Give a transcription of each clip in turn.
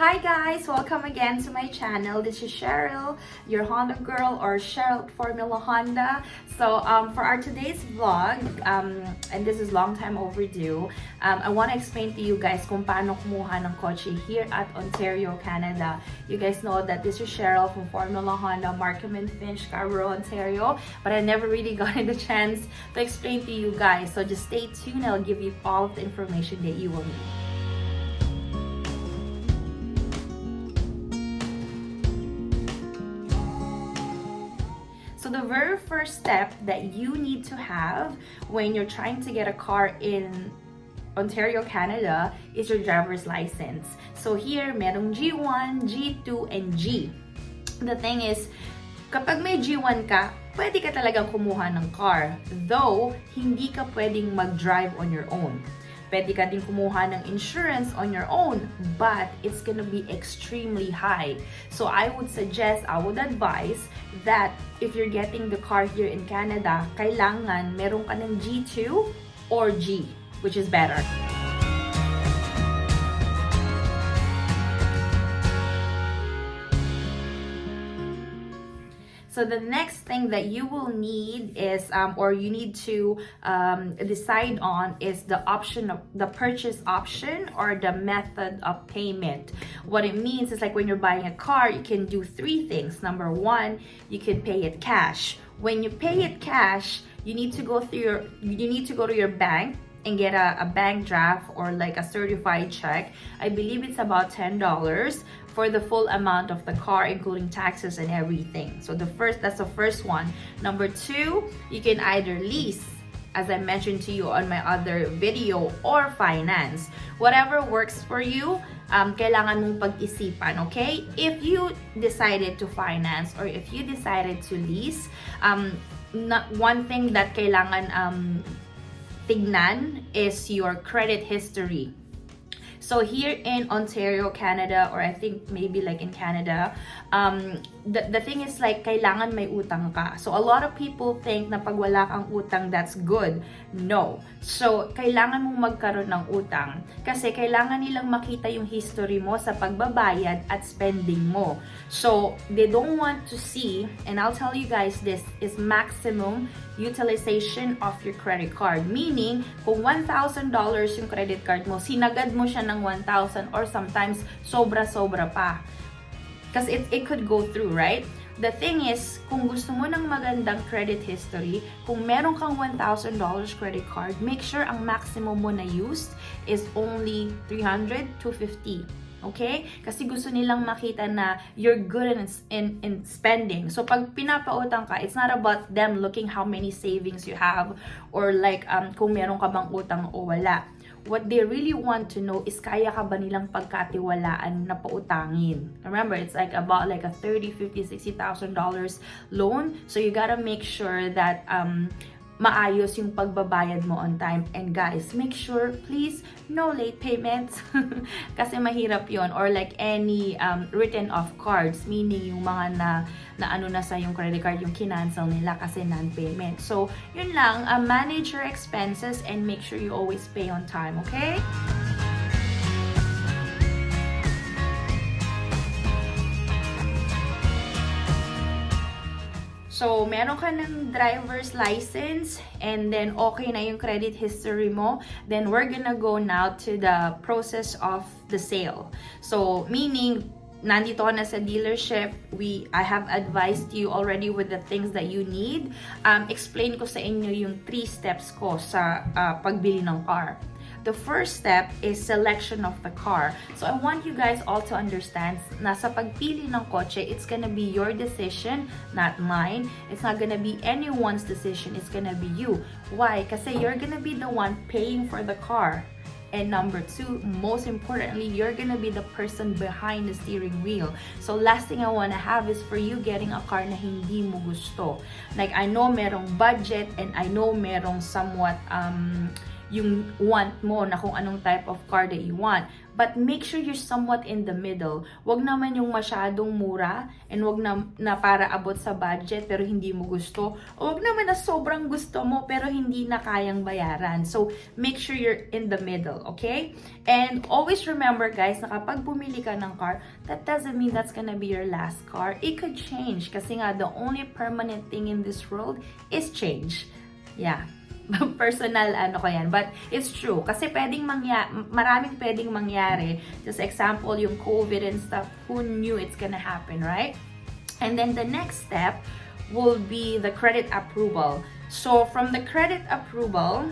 Hi guys! Welcome again to my channel. This is Cheryl, your Honda girl, or Cheryl Formula Honda. So for our today's vlog, and this is long time overdue, I want to explain to you guys kung paano kumuha ng kotse here at Ontario, Canada. You guys know that this is Cheryl from Formula Honda, Markham and Finch, Scarborough, Ontario, but I never really gotten the chance to explain to you guys. So just stay tuned. I'll give you all of the information that you will need. So the very first step that you need to have when you're trying to get a car in Ontario, Canada is your driver's license. So here, merong G1, G2, and G. The thing is, kapag may G1 ka, pwede ka talagang kumuha ng car. Though, hindi ka pwedeng mag-drive on your own. Pwede ka din kumuha ng insurance on your own, but it's gonna be extremely high. So I would advise that if you're getting the car here in Canada, kailangan meron ka ng G2 or G, which is better. So the next thing that you will need is, or you need to decide on, is the option of the purchase option or the method of payment. What it means is, like, when you're buying a car, you can do three things. Number one, you can pay it cash. When you pay it cash, you need to go to your bank and get a bank draft or like a certified check. I believe it's about $10 for the full amount of the car, including taxes and everything. So that's the first one. Number two, you can either lease, as I mentioned to you on my other video, or finance. Whatever works for you, kailangan mong pag-isipan, okay? If you decided to finance or if you decided to lease, one thing that kailangan tignan is your credit history. So here in Ontario, Canada, or I think maybe like in Canada, the thing is, like, kailangan may utang ka. So a lot of people think na pag wala kang utang, that's good. No. So kailangan mong magkaroon ng utang kasi kailangan nilang makita yung history mo sa pagbabayad at spending mo. So they don't want to see, and I'll tell you guys, this is maximum utilization of your credit card. Meaning, kung $1,000 yung credit card mo, sinagad mo siya ng 1,000 or sometimes sobra-sobra pa. Kasi it could go through, right? The thing is, kung gusto mo ng magandang credit history, kung meron kang $1,000 credit card, make sure ang maximum mo na used is only $300 to $250. Okay? Kasi gusto nilang makita na you're good in spending. So pag pinapautang ka, it's not about them looking how many savings you have or like kung meron ka bang utang o wala. What they really want to know is kaya ka ba nilang pagkatiwalaan na pautangin. Remember, it's like about like a $30, $50, $60,000 loan. So you gotta make sure that maayos yung pagbabayad mo on time. And guys, make sure, please, no late payments. Kasi mahirap yon. Or like any written off cards, meaning yung mga na ano na sa yung credit card, yung kinancel nila kasi non-payment. So, yun lang, manage your expenses and make sure you always pay on time, okay? So, meron ka ng driver's license and then okay na yung credit history mo, then we're gonna go now to the process of the sale. So, meaning, nandito ka na sa dealership, I have advised you already with the things that you need. Explain ko sa inyo yung 3 steps ko sa pagbili ng car. The first step is selection of the car. So I want you guys all to understand na sa pagpili ng kotse, it's gonna be your decision, not mine. It's not gonna be anyone's decision. It's gonna be you. Why? Kasi you're gonna be the one paying for the car. And number 2, most importantly, you're gonna be the person behind the steering wheel. So last thing I wanna have is for you getting a car na hindi mo gusto. Like, I know merong budget and I know merong somewhat yung want mo na kung anong type of car that you want. But make sure you're somewhat in the middle. Wag naman yung masyadong mura and wag na para abot sa budget pero hindi mo gusto. O wag naman na sobrang gusto mo pero hindi na kayang bayaran. So, make sure you're in the middle, okay? And always remember guys, na kapag bumili ka ng car, that doesn't mean that's gonna be your last car. It could change kasi nga the only permanent thing in this world is change. Yeah. Personal ko yan, but it's true kasi maraming pwedeng mangyari. Just example yung COVID and stuff, who knew it's gonna happen, right? And then the next step will be the credit approval. So from the credit approval,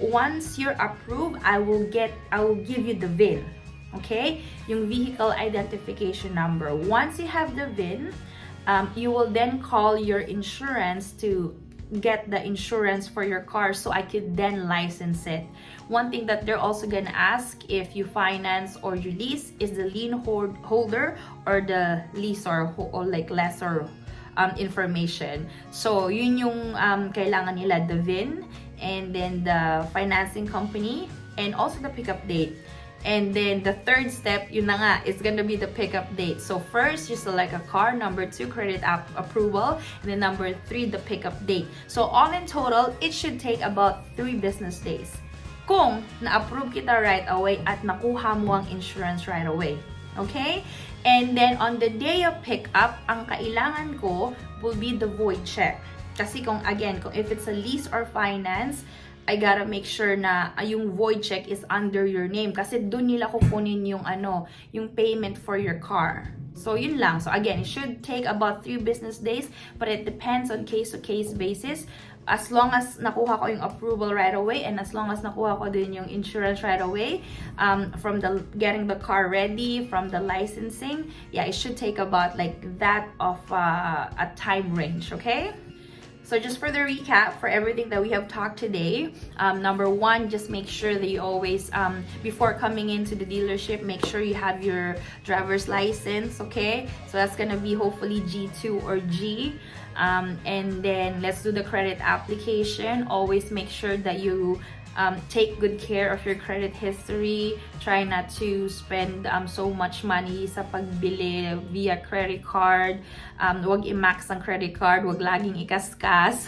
once you're approved, I will give you the VIN, okay? Yung vehicle identification number. Once you have the VIN, you will then call your insurance to get the insurance for your car so I could then license it. One thing that they're also gonna ask if you finance or you lease is the lien holder or the leaser or like lessor information. So yun yung kailangan nila, the VIN and then the financing company and also the pickup date. And then the third step, yun na nga, is gonna be the pickup date. So first, you select a car. Number 2, credit approval. And then number 3, the pickup date. So all in total, it should take about 3 business days. Kung na-approve kita right away at nakuha mo ang insurance right away. Okay? And then on the day of pickup, ang kailangan ko will be the void check. Kasi kung if it's a lease or finance, I gotta make sure na yung void check is under your name kasi doon nila kukunin yung yung payment for your car. So yun lang. So again, it should take about 3 business days, but it depends on case-to-case basis. As long as nakuha ko yung approval right away and as long as nakuha ko din yung insurance right away, from the getting the car ready, from the licensing, yeah, it should take about like that of a time range, okay? So just for the recap, for everything that we have talked today, number 1, just make sure that you always, before coming into the dealership, make sure you have your driver's license, okay? So that's gonna be hopefully G2 or G. And then let's do the credit application. Always make sure that you take good care of your credit history. Try not to spend so much money sa pagbili via credit card. Wag i-max ang credit card. Wag laging ikaskas.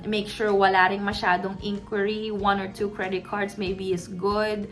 Make sure wala ring masyadong inquiry. 1 or 2 credit cards maybe is good.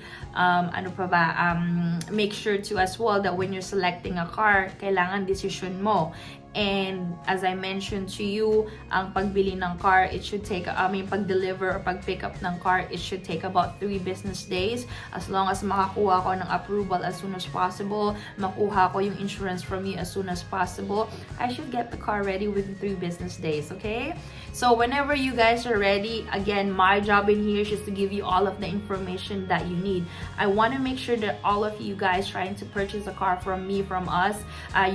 Make sure to as well that when you're selecting a car, kailangan decision mo. And as I mentioned to you, ang pagbili ng car, it should take, pag-deliver or pag-pick up ng car, it should take about 3 business days. As long as makakuha ko ng approval as soon as possible, makuha ko yung insurance from you as soon as possible, I should get the car ready within 3 business days, okay? So whenever you guys are ready, again, my job in here is just to give you all of the information that you need. I want to make sure that all of you guys trying to purchase a car from me, from us,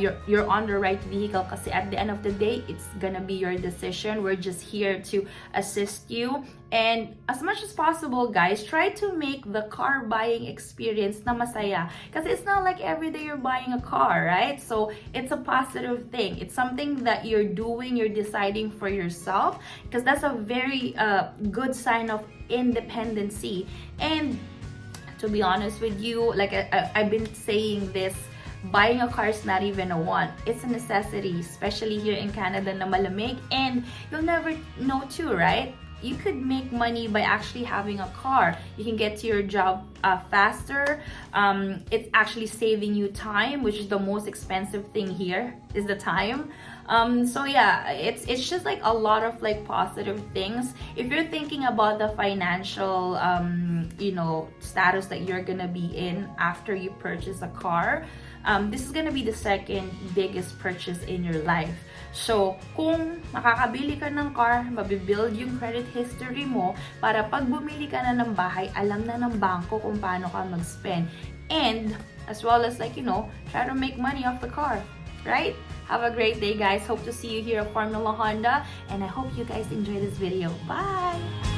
you're on the right vehicle. Kasi at the end of the day, it's gonna be your decision. We're just here to assist you. And as much as possible, guys, try to make the car buying experience na masaya. Kasi it's not like every day you're buying a car, right? So it's a positive thing. It's something that you're doing, you're deciding for yourself. Because that's a very good sign of independency. And to be honest with you, like I've been saying this, buying a car is not even a want. It's a necessity, especially here in Canada na malamig. And you'll never know too, right? You could make money by actually having a car. You can get to your job faster. It's actually saving you time, which is the most expensive thing here, is the time. So yeah, it's just like a lot of like positive things. If you're thinking about the financial status that you're gonna be in after you purchase a car, this is gonna be the second biggest purchase in your life. So, kung makakabili ka ng car, mabibuild yung credit history mo para pag bumili ka na ng bahay, alam na ng bangko kung paano ka mag-spend. And, as well as like, try to make money off the car. Right? Have a great day, guys. Hope to see you here at Formula Honda. And I hope you guys enjoy this video. Bye!